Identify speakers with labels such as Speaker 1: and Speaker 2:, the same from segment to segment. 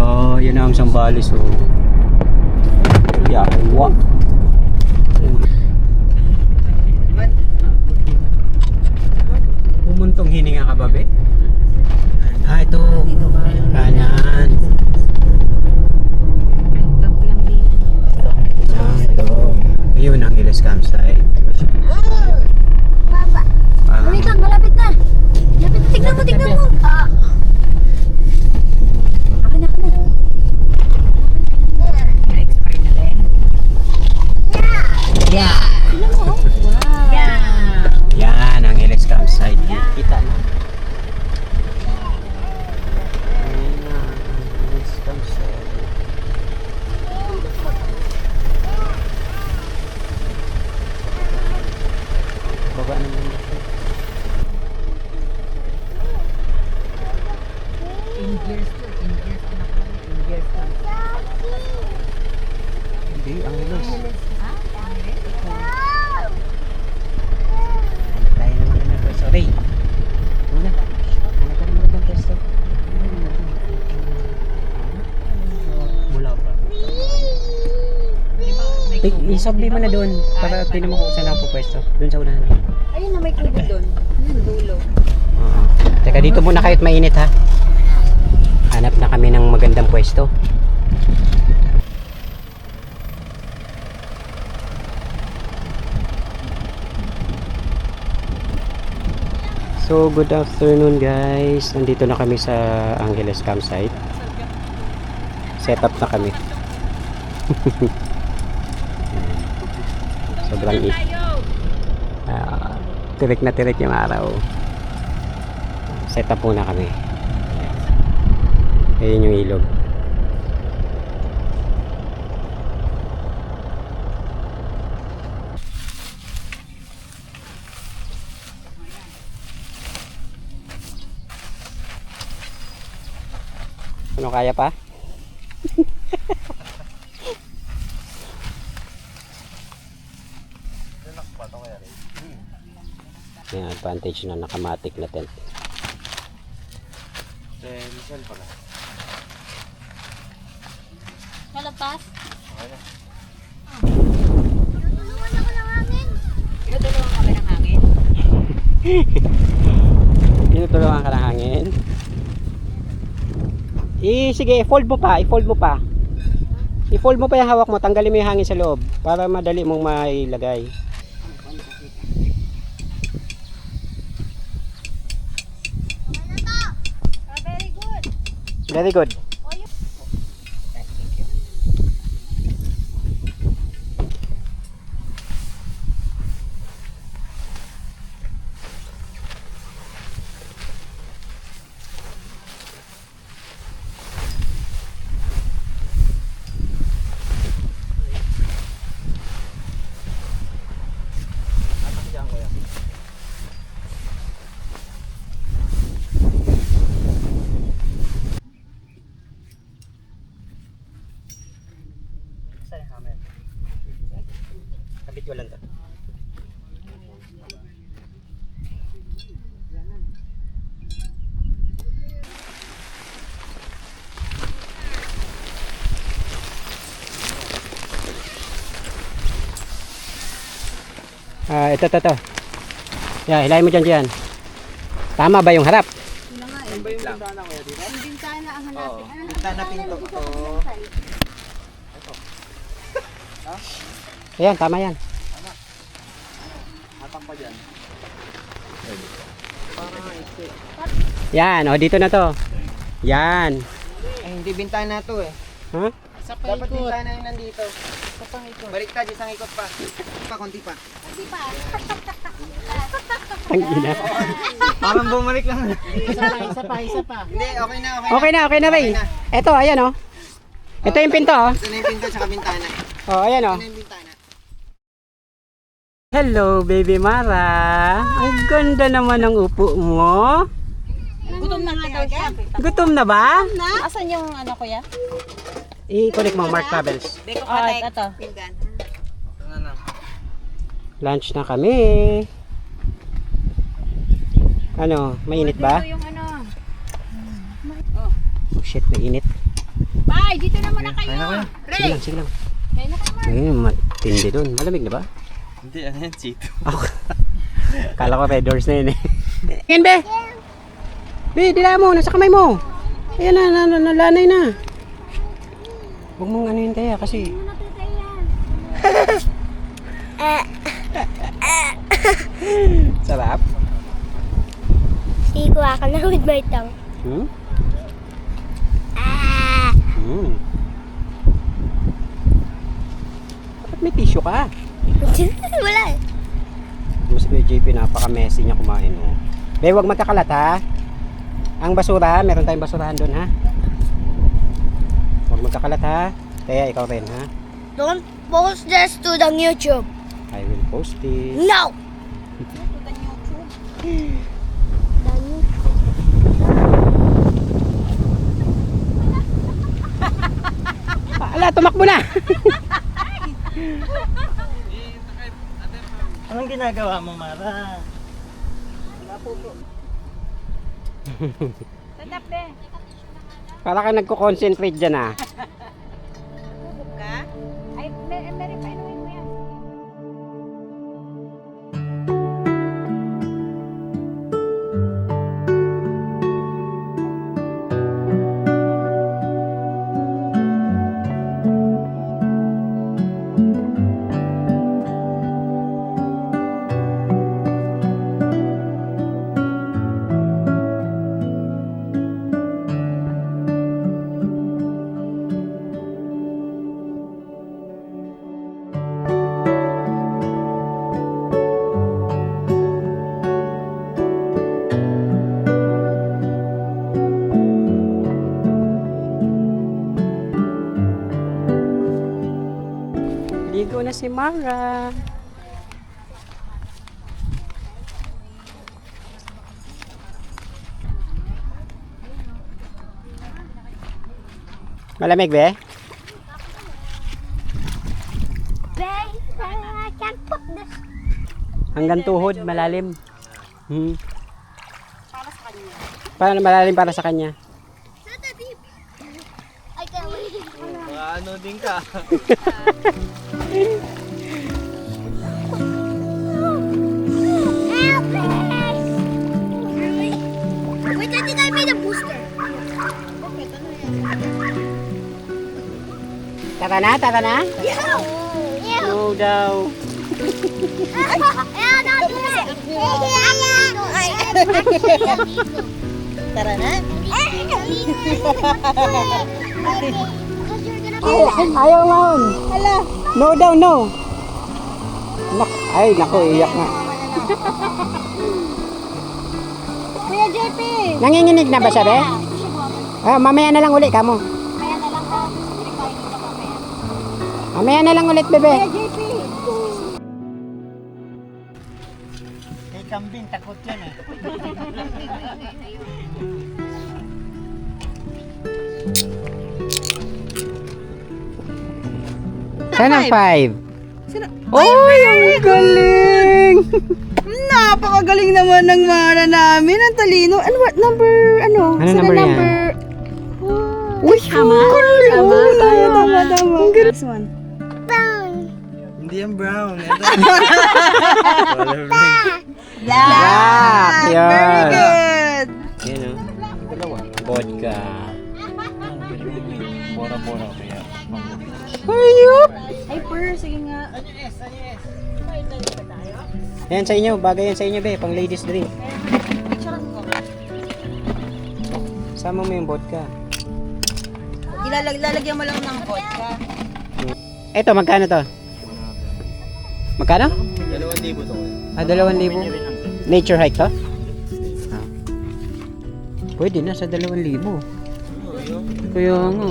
Speaker 1: Oh, yun ang Zambales oh. Yawa. Pumuntong hininga ka ba, be? Ah, ito. Kanan. Ah, ito. Ayun ang Hiles Campsite.
Speaker 2: Wait lang, malapit na. Malapit. Tignan mo, tignan mo. Akin na, akin na. Na-expire na rin? Yeah. Tignan mo, oh. Wow. Yeah.
Speaker 1: Yan ang Hiles Campsite. Kita na. Ayan na ang Hiles Campsite. Baba naman ito.
Speaker 2: In gears to, in gears. Anak ko, in gears to.
Speaker 1: Hindi, ang Hiles.
Speaker 2: Ha?
Speaker 1: Tayo naman ng pwesto. Ray! Muna. Hanap ka naman ng pwesto. Wala pa. Isabi mo na doon para tinan mo kung saan ako pwesto. Doon sa unahan.
Speaker 2: Ayun na, may kubo doon. Dulo.
Speaker 1: Teka, dito muna kahit mainit ha. Hanap na kami ng magandang pwesto. So, good afternoon guys. Nandito na kami sa Angeles Campsite. Set up na kami. Sobrang tirik na tirik yung araw. Set up muna kami. Ayun yung ilog. Ano, kaya pa? May advantage na nakamatic na tent.
Speaker 2: Malapas?
Speaker 3: Tinutulungan kami ng hangin.
Speaker 1: Tinutulungan ka ng hangin. Sige, i-fold mo pa, i-fold mo pa. I-fold mo pa yung hawak mo, tanggalin mo yung hangin sa loob para madali mong mailagay.
Speaker 2: Very good.
Speaker 1: Very good. Kabit ko lang to. Ito. Yeah, hilahin mo dyan. Tama ba yung harap?
Speaker 2: Yun nga eh. Yung bintana ang hanapin. Ano?
Speaker 4: Bintana pinto to.
Speaker 1: Ayan, tama yan.
Speaker 4: Hatak pa dyan.
Speaker 1: Yan, dito na to. Yan.
Speaker 4: Ay, hindi bintana to eh.
Speaker 1: Ha?
Speaker 4: Dapat bintana yung nandito. Isa pang ikot. Baliktad, isang ikot pa. Konti pa.
Speaker 2: Hindi pa.
Speaker 1: Tangina.
Speaker 4: Parang bumalik lang.
Speaker 2: Isa pa.
Speaker 4: Hindi, okay na.
Speaker 1: Okay na, Ray. Ito, ayan Ito yung pinto
Speaker 4: Ito na yung pinto tsaka bintana.
Speaker 1: Ayan
Speaker 4: Ito na yung bintana.
Speaker 1: Hello, baby Mara. Ang ganda naman ng upo mo.
Speaker 2: Gutom na nga daw siya.
Speaker 1: Gutom na ba?
Speaker 2: Asan yung ano kuya?
Speaker 1: I-connect mo, Mark Travels.
Speaker 3: Beko
Speaker 2: Oh,
Speaker 3: patek.
Speaker 2: ito.
Speaker 3: Pinggan.
Speaker 4: Ito na.
Speaker 1: Lunch na kami. Ano, mainit ba?
Speaker 3: Ito yung ano.
Speaker 1: Oh shit, mainit.
Speaker 2: Bay, dito na muna kayo.
Speaker 1: Sige lang, sige lang.
Speaker 2: Kaya na kayo.
Speaker 1: Matindi dun. Malamig na ba?
Speaker 4: Hindi, ano yan, sito.
Speaker 1: Ako. Kala ko red doors na yun eh. Yan, be! Be, dila mo. Nasa kamay mo. Ayan na, nalanay na. Huwag mong ano yun kaya kasi. Sarap?
Speaker 2: Ikuha ka na with my tongue.
Speaker 1: Hmm? Hmm. Bakit may tissue ka?
Speaker 2: Wala eh.
Speaker 1: Si Kuya JP, napaka-messy niya kumain. Oh. Be, huwag magkakalat ha. Ang basura, meron tayong basurahan doon ha. Huwag magkakalat ha. Kaya ikaw rin ha.
Speaker 2: Don't post this to the YouTube.
Speaker 1: I will post it.
Speaker 2: No!
Speaker 1: Ala, tumakbo na!
Speaker 4: Anong ginagawa mo, Mara?
Speaker 3: Tatap be.
Speaker 1: Para ka nagko-concentrate dyan ha.
Speaker 3: Bubog ka? Ay, meron pa inuwi mo yan.
Speaker 1: Ligo na si Mara. Malamig be?
Speaker 2: Bay, I can't put this.
Speaker 1: Hanggang tuhod, malalim. Hmm. Para malalim para sa kanya.
Speaker 2: Not that deep. I can't wait.
Speaker 4: Baka ano din ka.
Speaker 2: Help us! Wait, I think I made a booster.
Speaker 1: Tara na, tara na.
Speaker 2: Ew! Ew!
Speaker 1: No daw.
Speaker 2: Tara na.
Speaker 1: Ayaw ngayon. No daw, no. Ay, nako, iyak nga.
Speaker 2: Kuya JP!
Speaker 1: Nanginginig na ba siya, be? Ah, mamaya na lang uli, kamo.
Speaker 2: Kaya na lang ako.
Speaker 1: Mamaya na lang ulit, bebe.
Speaker 2: JP!
Speaker 4: Kay kambing, takot yan eh.
Speaker 1: Sana 5. Oy, ang galing!
Speaker 3: Napakagaling naman ng Mara namin. Ang talino. Ano, what number, ano?
Speaker 1: Ano number yan?
Speaker 3: Uy, tama. Tama. This one.
Speaker 4: Hindi yan brown.
Speaker 1: Black!
Speaker 3: Very
Speaker 1: Yan.
Speaker 3: good.
Speaker 1: Yan o. Dalawa. Vodka.
Speaker 4: Bora-bora kaya.
Speaker 1: Ayup!
Speaker 3: Ay, per. Sige nga.
Speaker 1: Yan sa inyo. Bagay yan sa inyo, be. Pang ladies drink. Sama mo yung vodka.
Speaker 3: Ilalagyan mo lang ng vodka.
Speaker 1: Eto, magkano to? Magkano?
Speaker 4: 2,000 to.
Speaker 1: Ah, 2,000. Nature hike to? Ah. Pwede na sa 2,000. Kaya nga.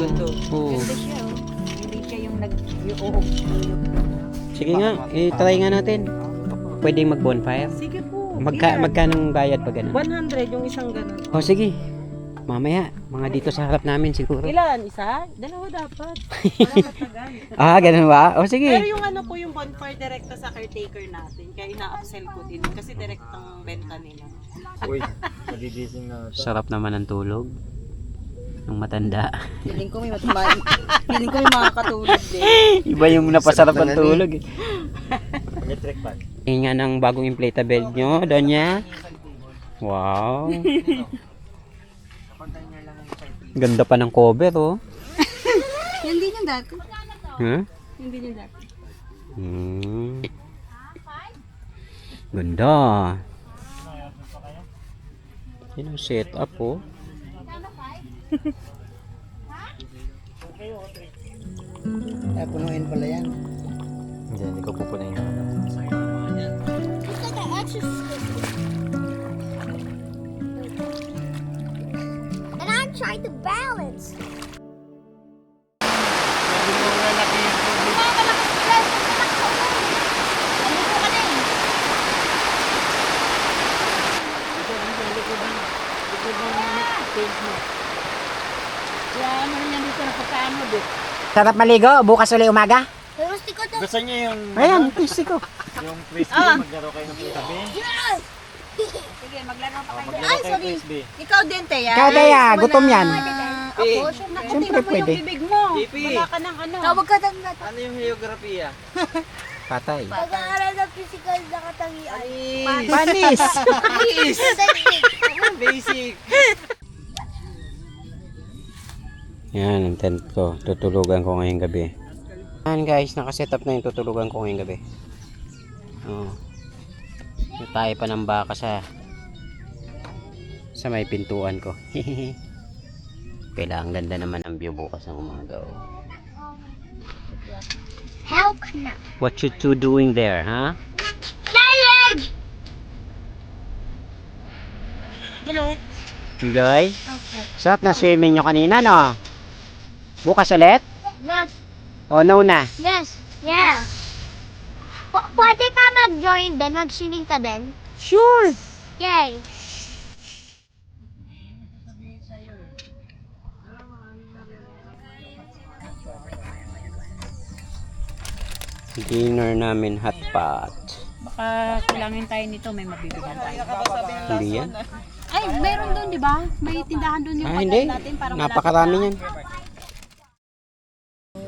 Speaker 1: Oo.
Speaker 3: Hindi siya yung
Speaker 1: Sige nga, i-try nga natin. Pwedeng mag-bonfire.
Speaker 3: Sige po.
Speaker 1: Magkanong bayad pa ganun?
Speaker 3: 100 yung isang ganun.
Speaker 1: O sige. Mamaya, mga dito sa harap namin siguro.
Speaker 3: Ilan? Isa? Dalawa dapat. Para matagal.
Speaker 1: Ah, ganun ba? O sige.
Speaker 3: Pero yung ano po yung bonfire direkta sa caretaker natin. Kaya ina-upsell ko din. Kasi direct ang benta nila.
Speaker 4: Uy, magigising na ito.
Speaker 1: Sarap naman ang tulog. Ng matanda.
Speaker 3: Feeling ko may feeling ko may makakatulog din.
Speaker 1: Iba yung napasarap ang
Speaker 4: Sarap ng
Speaker 1: tulog.
Speaker 4: Electric fan.
Speaker 1: Yung nga ng bagong inflatable nyo, Donya. Wow. Ganda pa ng cover, oh.
Speaker 3: Yan din yung dati.
Speaker 1: Huh?
Speaker 3: Yan din yung dati.
Speaker 1: Ganda. Yan ang setup, oh.
Speaker 4: Eh, punuin pala yan. Hindi ko pupunin.
Speaker 2: It's like an exercise. And I'm trying to balance.
Speaker 1: Sarap maligo, bukas ulit umaga.
Speaker 2: Pero gusto ko to.
Speaker 4: Gusto niyo yung
Speaker 1: Ayan, tasty ko.
Speaker 4: yung frisbee, maglaro kayo ng frisbee?
Speaker 2: Yes!
Speaker 3: Sige, maglaro pa kayo.
Speaker 4: Maglaro
Speaker 3: Ay,
Speaker 4: kayo
Speaker 3: sorry.
Speaker 4: frisbee.
Speaker 3: Ikaw din, Teya.
Speaker 1: Ikaw, Teya, gutom yan.
Speaker 3: Ako,
Speaker 1: Siyempre
Speaker 3: tingnan mo
Speaker 1: pwede.
Speaker 3: yung bibig mo.
Speaker 4: Pipi.
Speaker 3: Wala ka ng ano.
Speaker 2: Tawag ka ng nata.
Speaker 4: Ano yung geografiya?
Speaker 1: Patay.
Speaker 2: Pag-aaral ng physical na katangian.
Speaker 1: Panis!
Speaker 4: Basic.
Speaker 1: Yan, ang tent ko. Tutulugan ko ngayong gabi. Yan guys, nakaset up na yung tutulugan ko ngayong gabi. Oh. Tayo pa ng baka sa may pintuan ko. Kailangan ganda naman ang view bukas ng umaga. Oh.
Speaker 2: Help na.
Speaker 1: What you two doing there, huh?
Speaker 2: Silence! Hello.
Speaker 1: Enjoy?
Speaker 2: Okay.
Speaker 1: Sarap na swimming nyo kanina, no? Bukas ulit?
Speaker 2: Yes.
Speaker 1: O no na?
Speaker 2: Yes. Yeah. Pwede ka mag-join din? Mag-swimming ka din?
Speaker 1: Sure!
Speaker 2: Yay.
Speaker 1: Dinner namin hot pot.
Speaker 3: Baka kulangin tayo nito, may mabibigyan tayo.
Speaker 1: Hindi yan?
Speaker 3: Ay, meron doon, di ba? May tindahan doon yung
Speaker 1: Ah, hindi.
Speaker 3: natin. Parang
Speaker 1: Napakarami yan.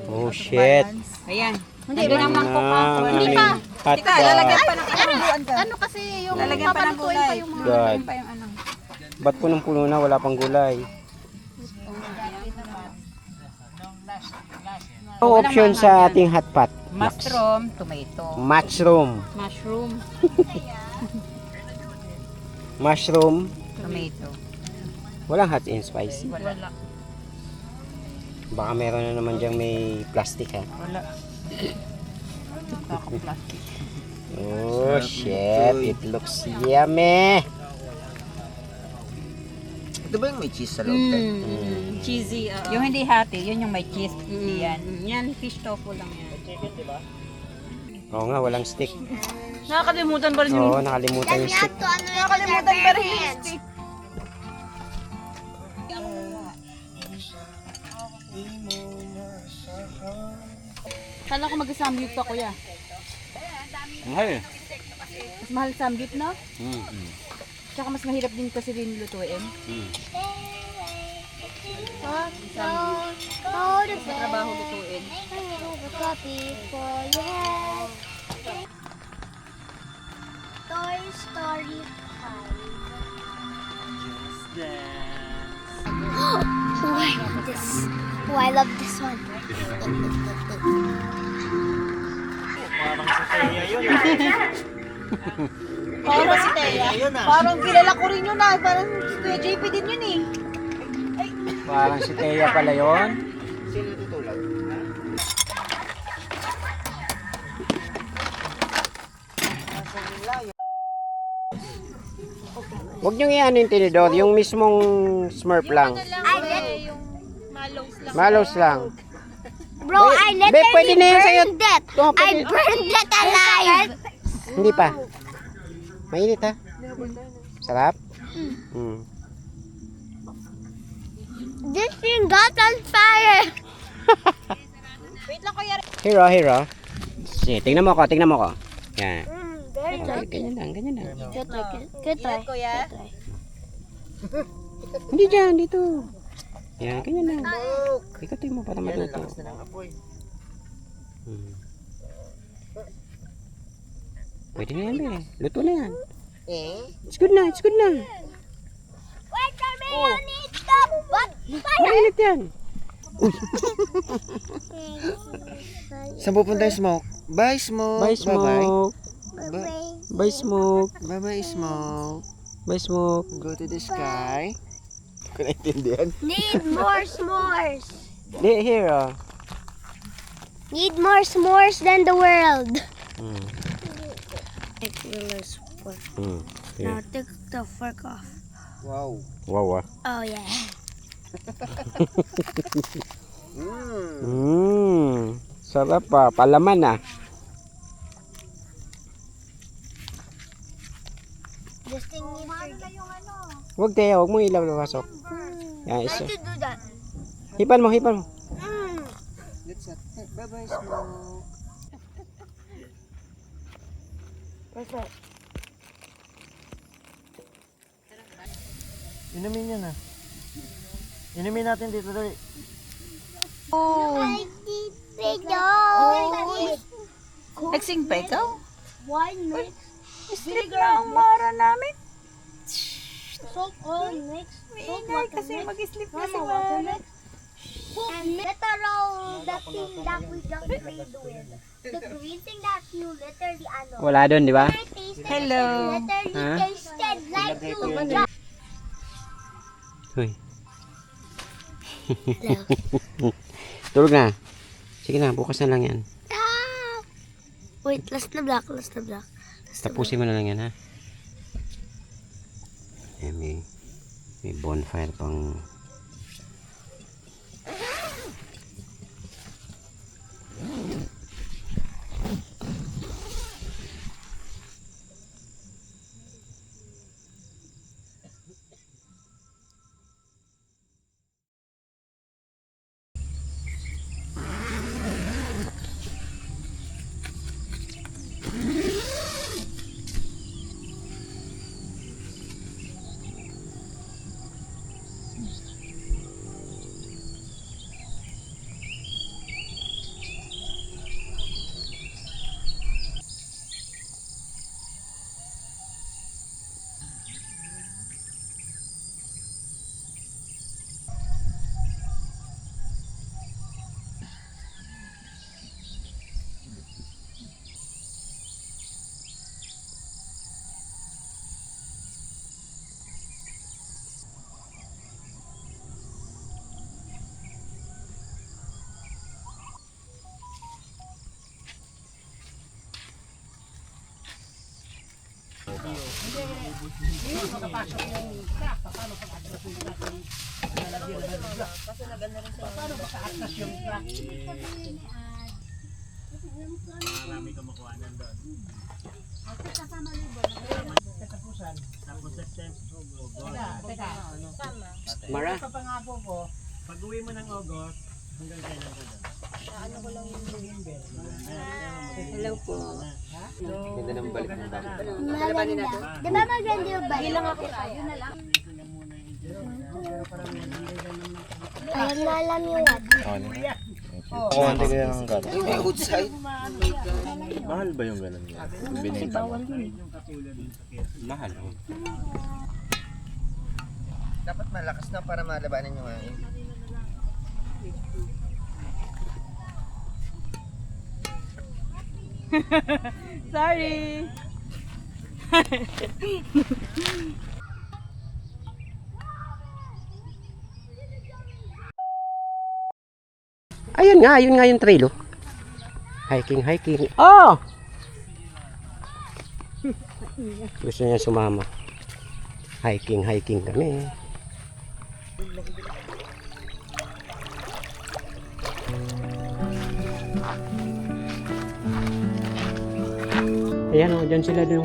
Speaker 1: Oh, shit.
Speaker 3: Ayan. Hindi, doon ang mangkok ka.
Speaker 1: Ah,
Speaker 3: Hindi pa.
Speaker 1: hot
Speaker 3: Teka, lalagyan
Speaker 1: pot.
Speaker 3: pa ng ano kasi yung
Speaker 1: Lalagyan
Speaker 3: pa ng gulay. Pa yung mga
Speaker 1: God.
Speaker 3: lalagyan pa yung ano.
Speaker 1: Ba't punong-puno na? Wala pang gulay. Ang option sa ating hot pot.
Speaker 3: Mushroom, tomato.
Speaker 1: Mushroom.
Speaker 3: Mushroom,
Speaker 1: Mushroom.
Speaker 3: tomato.
Speaker 1: Walang hot and spicy.
Speaker 3: Wala.
Speaker 1: Baka meron na naman dyan may plastic, ha?
Speaker 3: Wala. Ako plastic.
Speaker 1: Oh, shit. It looks yummy.
Speaker 4: Ito ba yung may cheese sa loob?
Speaker 3: Cheesy. Yung hindi hati, yun yung may cheese. Yan. Yan, fish tofu lang yan.
Speaker 1: Oo nga, walang stick.
Speaker 3: Nakakalimutan pa rin
Speaker 1: Oo, nakalimutan yung stick.
Speaker 3: Nakakalimutan pa rin yung stick. Kala ko mag-samgyup pa, kuya.
Speaker 1: Mahal.
Speaker 3: Mas mahal samgyup, no?
Speaker 1: Mm.
Speaker 3: Tsaka mas mahirap din kasi rin lutuin.
Speaker 2: Go to bed.
Speaker 3: Trabaho lutuin.
Speaker 2: I have a coffee for your head. Toy Story 5. Oh, I love this. Oh, I love this one.
Speaker 4: Parang sa kaya yun.
Speaker 3: Parang si Teya. Parang kilala ko rin yun ah. Parang si Kuya JP din yun eh.
Speaker 1: Parang si Teya pala yun.
Speaker 4: Sino tutulog?
Speaker 1: Huwag nyo i-ano yung tinidor, yung mismong smurf lang. Malos lang.
Speaker 2: Bro, I
Speaker 1: Be, pwede
Speaker 2: literally
Speaker 1: na yun sa'yo.
Speaker 2: burned that.
Speaker 1: Oh,
Speaker 2: I
Speaker 1: pwede.
Speaker 2: burned that alive.
Speaker 1: Hindi pa. Mainit, ha? Sarap?
Speaker 2: This thing got on fire.
Speaker 1: Hero. Sige, tingnan mo ko. Yan.
Speaker 2: Very
Speaker 1: Okay, ganyan lang.
Speaker 2: Good try. Good try.
Speaker 3: Kuya.
Speaker 1: Hindi dyan, dito. Yan, ganyan lang.
Speaker 4: Smoke!
Speaker 1: Ikatin mo para
Speaker 4: Yan, ang
Speaker 1: matuto.
Speaker 4: lakas na ng apoy.
Speaker 1: Hmm. Pwede na yan, be. Luto na yan. It's good na, it's good na.
Speaker 2: Wait a minute! Stop! What?
Speaker 1: Mainit yan.
Speaker 4: Saan pupunta yung Smoke? Bye, Smoke!
Speaker 1: Bye, Smoke. Bye, Smoke.
Speaker 4: Bye-bye, Smoke!
Speaker 1: Bye, Smoke.
Speaker 4: Go to the sky. Hindi ko naintindihan.
Speaker 2: Need more s'mores.
Speaker 1: Di, here, oh.
Speaker 2: Need more s'mores than the world.
Speaker 1: Hmm.
Speaker 2: It's really s'more.
Speaker 1: Hmm.
Speaker 2: Now take the fork off.
Speaker 4: Wow.
Speaker 1: Wow, ah.
Speaker 2: Oh yeah.
Speaker 1: Sarap pa. Palaman, ah.
Speaker 2: This thing needs
Speaker 1: Huwag tayo, huwag mo ilaw lumasok. Yan, isa.
Speaker 2: to do that.
Speaker 1: Hipan mo, hipan mo.
Speaker 4: Let's not. Bye-bye, Smoke!
Speaker 2: Perfect.
Speaker 4: Inumin yun ah. Inumin natin dito dali.
Speaker 2: I did video.
Speaker 3: Nagsing pa ikaw?
Speaker 2: Why not?
Speaker 3: Sleep na ang mara namin.
Speaker 2: Soak all mix.
Speaker 3: Maingay kasi mag-sleep na si
Speaker 2: Water
Speaker 3: Mara.
Speaker 2: mix. And literal the thing that we just played with. The green thing that you literally ano.
Speaker 1: Wala doon, di ba?
Speaker 2: I tasted
Speaker 3: Hello.
Speaker 2: it, literally
Speaker 1: Huh?
Speaker 2: tasted like you just.
Speaker 1: Hoy. Tulog na. Sige na, bukas na lang yan.
Speaker 2: Ah! Wait, last na black, last na black.
Speaker 1: Tapusin mo na lang yan, ha? Eh, may bonfire pang... Mara?
Speaker 4: Pag uwi mo ng August, hanggang kailan ka doon?
Speaker 3: Hello po.
Speaker 1: Ganda ng balik ng bag.
Speaker 2: Maganda. Di ba maganda yung balik? Ilang ako tayo na lang. Alam na alam yung what?
Speaker 5: Oo, hindi kaya ng gano'n.
Speaker 4: May outside.
Speaker 5: Mahal ba yung gano'n niya? Binenta mo?
Speaker 1: Mahal, oh.
Speaker 4: Dapat malakas na para malabanan yung hangin.
Speaker 3: Sorry.
Speaker 1: Ayun nga yung trail, oh. Hiking. Oh! Gusto niya sumama. Hiking kami. Ayan, oh, dyan sila yung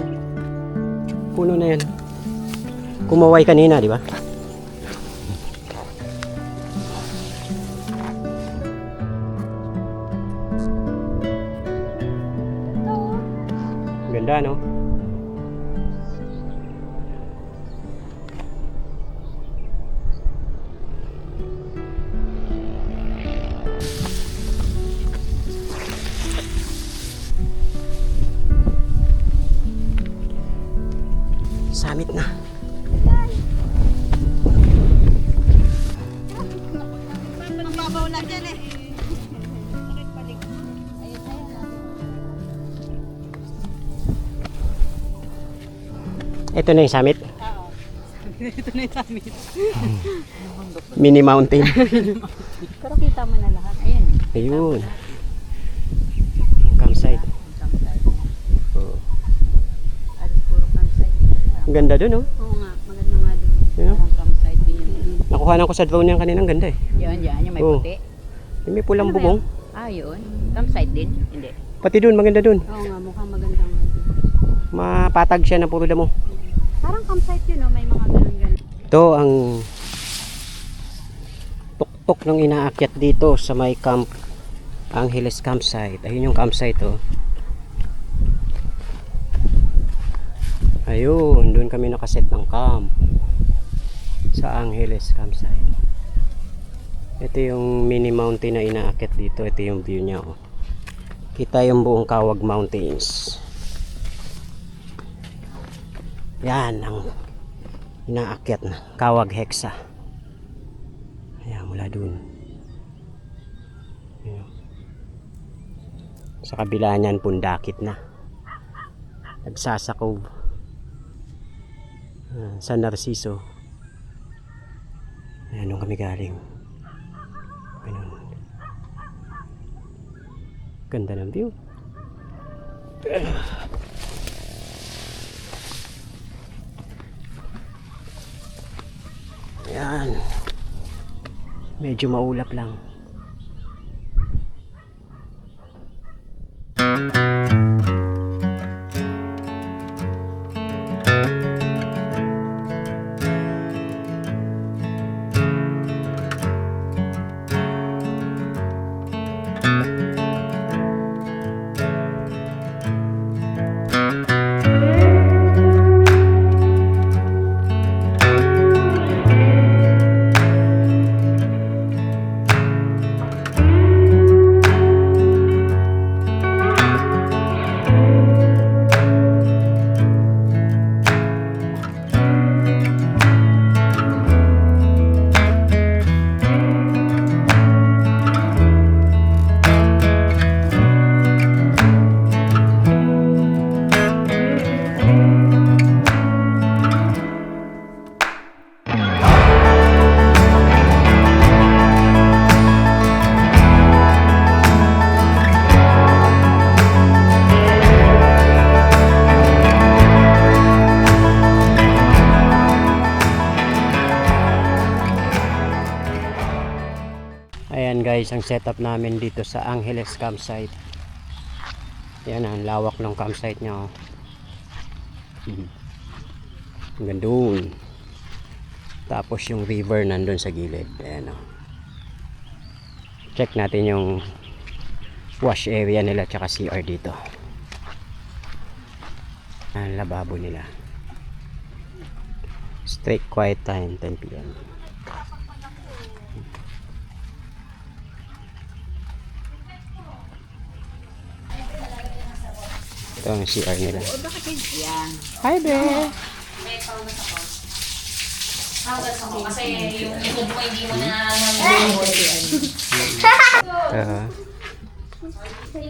Speaker 1: puno na yan. Kumaway kanina, di ba? Ganda, no?
Speaker 3: Mababaw na dyan eh.
Speaker 1: Ito na yung summit.
Speaker 3: Ito na yung summit.
Speaker 1: Mini mountain.
Speaker 3: Pero kita mo na lahat. Ayan.
Speaker 1: Ayun. Yung campsite.
Speaker 3: Campsite.
Speaker 1: Oo.
Speaker 3: Alis puro campsite.
Speaker 1: Ang ganda dun, oh.
Speaker 3: Oo nga, maganda nga doon.
Speaker 1: Yeah.
Speaker 3: Parang campsite din yun.
Speaker 1: Nakuha ko sa drone yan kanina. Ang ganda eh.
Speaker 3: Yan, yung may
Speaker 1: Oo.
Speaker 3: puti.
Speaker 1: Yung may pulang
Speaker 3: Ano ba
Speaker 1: bubong.
Speaker 3: Ah, yun. Campsite din? Hindi.
Speaker 1: Pati dun, maganda dun.
Speaker 3: Oo nga, mukhang maganda nga dun.
Speaker 1: Mapatag siya na puro damo.
Speaker 3: Parang campsite yun, oh. May mga ganun-ganun.
Speaker 1: Ito ang tuktok ng inaakyat dito sa may Camp Angeles campsite. Ayun yung campsite, oh. Ayun, doon kami nakaset ng camp sa Angeles campsite. Ito yung mini mountain na inaakyat dito. Ito yung view niya, oh. Kita yung buong Kawag Mountains. Yan ang inaakyat na Kawag Hexa. Ayan, mula dun. Ayan. Sa kabila niyan, pundakit na. Nagsasakog. San Narciso. Ayan, nung kami galing. Ganun. Ganda ng view. Ayan. Medyo maulap lang. Ayan guys, ang setup namin dito sa Angeles campsite. Ayan ang lawak ng campsite niya, oh. Hanggang doon. Tapos yung river nandun sa gilid. Ayan, oh. Check natin yung wash area nila tsaka CR dito. Ang lababo nila. Strict quiet time 10 PM. Ito ang CR nila. Hi, Be!
Speaker 6: Kasi yung likod mo hindi mo na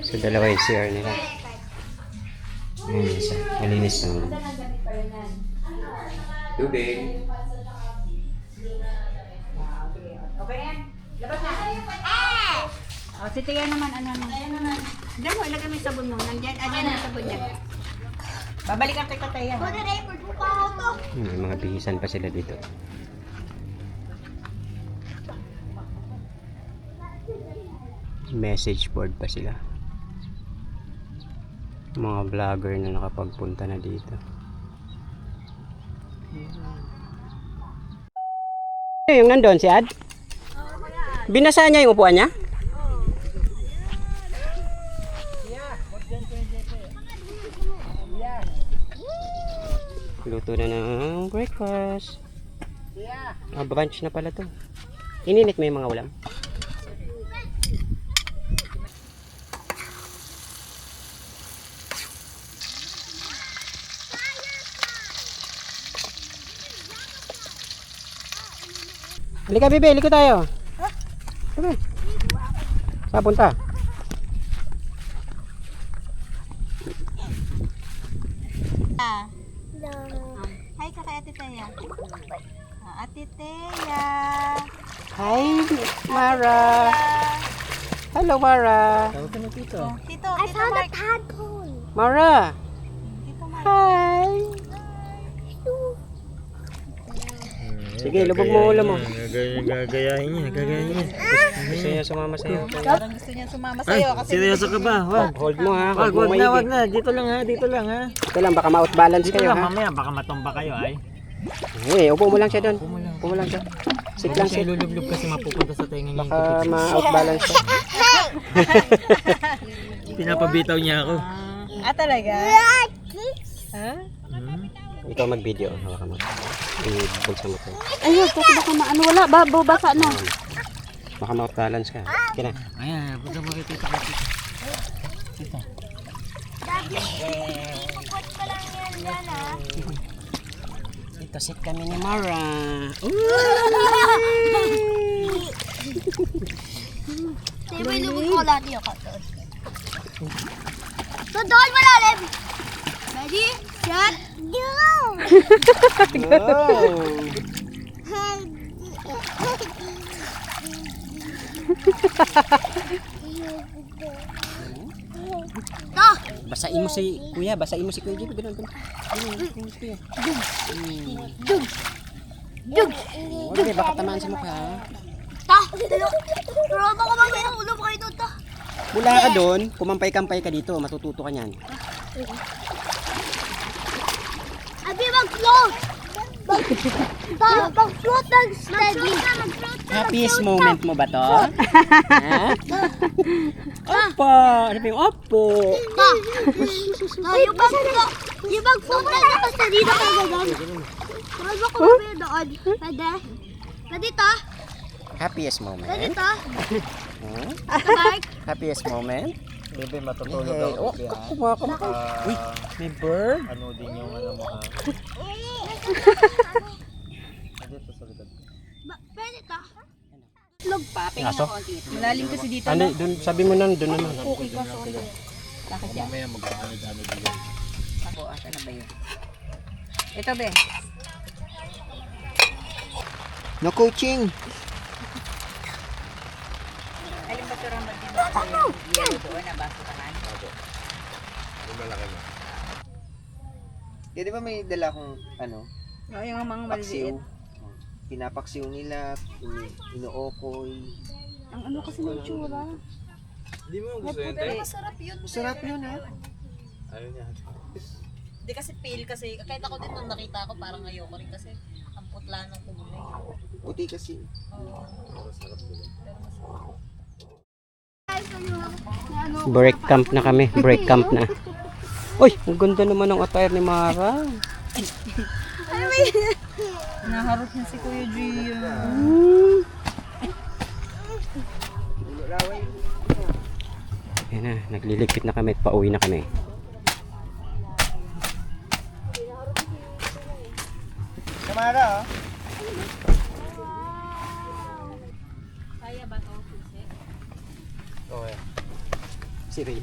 Speaker 1: So, dalawa yung CR nila. Ayan, isa. Malinis naman. Tubig.
Speaker 3: O, si Tia naman, ano. Diyan mo, ilagay mo yung sabon mo. Nandiyan, ayan ang sabon niya. Babalikan kay Tataya.
Speaker 1: May mga bihisan pa sila dito. Message board pa sila. Mga vlogger na nakapagpunta na dito. Yung nandun si Ad? Binasa niya yung upuan niya? Luto na ng breakfast. Brunch na pala to. Ininit mo yung mga ulam. Halika, bebe. Liko tayo. Bebe. Saan punta?
Speaker 3: Hi ka kay Ate Teya. Ate Teya.
Speaker 1: Hi, Mara. Hello, Mara.
Speaker 3: Tito,
Speaker 2: I
Speaker 3: Tito
Speaker 2: found a
Speaker 3: Mark.
Speaker 2: tadpole.
Speaker 1: Mara.
Speaker 3: Tito Mark.
Speaker 1: Hi. Sige, lubog mo ulo mo.
Speaker 5: Gagayahin niya.
Speaker 1: Gusto niya sumama sa'yo.
Speaker 3: Parang gusto niya sumama sa'yo kasi
Speaker 5: Seryoso ka ba? Wag.
Speaker 1: Hold mo ha.
Speaker 5: Wag
Speaker 1: Hold mo
Speaker 5: na,
Speaker 1: maigi.
Speaker 5: wag na. Dito lang ha.
Speaker 1: Ito lang, baka ma-outbalance
Speaker 5: Dito
Speaker 1: kayo
Speaker 5: lang,
Speaker 1: ha.
Speaker 5: mamaya baka matumba kayo ay.
Speaker 1: Upo mo lang siya doon. Upo mo lang siya. Sit lang, sit.
Speaker 5: Lulublub kasi mapupunta sa tenga niya.
Speaker 1: Baka ma-outbalance siya.
Speaker 5: Pinapabitaw niya ako.
Speaker 3: talaga? Ha?
Speaker 1: Ikaw mag-video. Hawakan mo. I-bulsa mo to.
Speaker 2: Ayun, kasi baka maano wala. Basa na.
Speaker 1: Baka ma-outbalance ka. Sige na.
Speaker 5: Ayan, punta mo kay tita.
Speaker 2: Ikot ko lang yan dyan ah.
Speaker 1: Ito sit kami ni Mara.
Speaker 2: Di ba ilubog ko lahat yung katos? So, doon malalim. Ready? Set, go! Ah!
Speaker 1: Basain mo si Kuya. Basain mo si Kuya. Ganun, ganun. Ganun si Kuya.
Speaker 2: Dug! Dug!
Speaker 1: Okay, baka tamaan sa mukha.
Speaker 2: Ta! Pero mo ko mamaya ng ulo mo kayo doon, ta!
Speaker 1: Mula ka doon, kumampay-kampay ka dito. Matututo ka niyan.
Speaker 2: Abi, mag-float! Mag-float ng steady!
Speaker 1: Happiest moment mo ba to? Ha? Opo! Ano pa yung opo?
Speaker 2: Ta! Yung mag-float na tapos na dito ka gano'n. Pero mo ko mamaya doon. Pwede? Pwede, ta?
Speaker 1: Happiest
Speaker 2: Pwede,
Speaker 1: moment?
Speaker 2: ta?
Speaker 1: Hmm?
Speaker 2: Mark?
Speaker 1: Happiest moment?
Speaker 5: Bebe, matutulog
Speaker 1: Hey, oh, kumakamay. Uy, may bird.
Speaker 5: Ano din yung ano mo ha?
Speaker 2: Pwede, ta?
Speaker 3: Log pa, tingnan
Speaker 1: Aso?
Speaker 3: mo konti. Malalim kasi dito.
Speaker 1: Ano, dun, sabi mo nun, dun naman.
Speaker 3: Bakit yan?
Speaker 5: Mamaya mag-ano din.
Speaker 3: Ako, asa na ba yun? Ito, be.
Speaker 1: No coaching.
Speaker 3: Alin ba ito ramad din ba? Yellow doon na basukahan.
Speaker 4: Di ba may dala akong ano,
Speaker 3: Oh, yung mga
Speaker 4: paksiw?
Speaker 3: maliliit.
Speaker 4: Pinapaksiw nila, inuokoy.
Speaker 3: Ang ano kasi ng tsura.
Speaker 5: Hindi mo gusto yun, te?
Speaker 4: Masarap yun ha.
Speaker 5: Ayaw niya.
Speaker 6: Hindi kasi pale kasi, kahit ako din nung nakita ko parang ayoko rin kasi ang putla ng kulay.
Speaker 4: Puti kasi.
Speaker 1: Break camp na kami. Break camp na. Uy, ang ganda naman ng attire ni Mara.
Speaker 3: Naharot na si Kuya Gio.
Speaker 1: Yan na, nagliligpit na kami at pauwi na kami.
Speaker 4: Samara oh.
Speaker 5: Okay.
Speaker 1: Si Ray.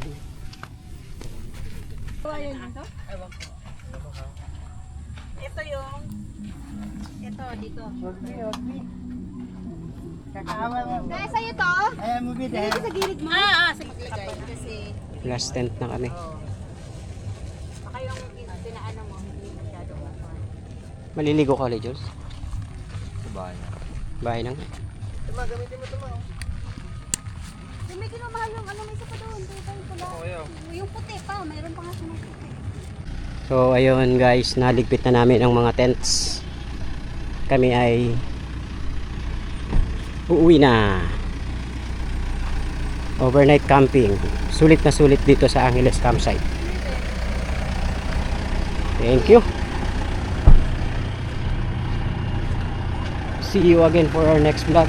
Speaker 3: Ito yung... Ito, dito.
Speaker 2: Guys, sa'yo to?
Speaker 4: Ayan mo bida.
Speaker 2: Sa gilid mo?
Speaker 3: Sa paglagay. Kasi,
Speaker 1: Last tent na kami.
Speaker 3: baka yung pinaano mo, hindi masyado.
Speaker 1: Maliligo ka ulit, Jules?
Speaker 5: Sa bahay na.
Speaker 1: Bahay na nga.
Speaker 4: Tuma, gamitin mo tuma.
Speaker 2: May kinamahal yung ano, may isa pa doon. Yung puti pa, mayroon pa nga siya ng puti.
Speaker 1: So ayun guys, naligpit na namin ang mga tents. Kami ay uuwi na. Overnight camping. Sulit na sulit dito sa Angeles campsite. Thank you. See you again for our next vlog.